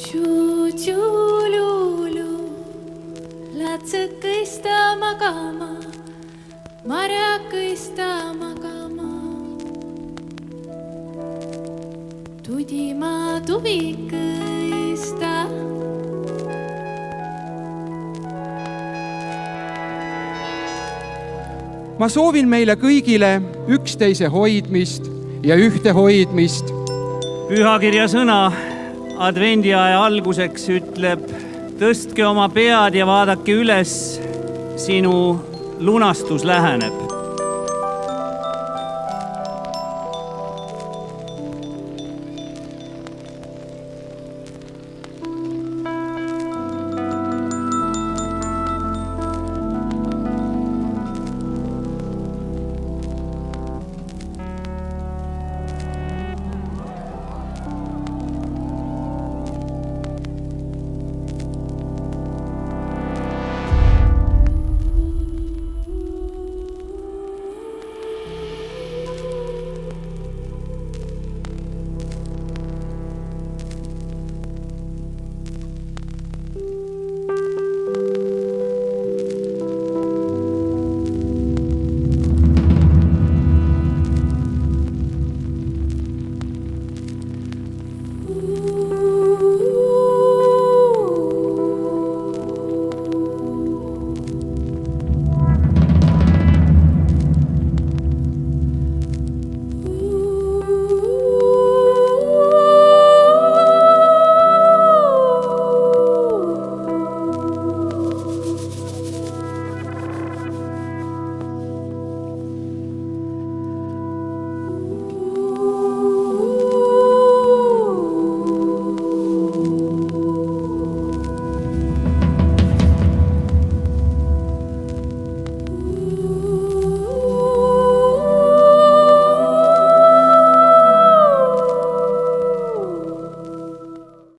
Tšu-tšu-lulu, latsõkõista magama, marjakõista magama. Tudima tuvikõista. Ma soovin meile kõigile üksteise hoidmist ja ühtehoidmist. Pühakirja sõna advendiaja alguseks ütleb: tõstke oma pead ja vaadake üles, sinu lunastus läheneb.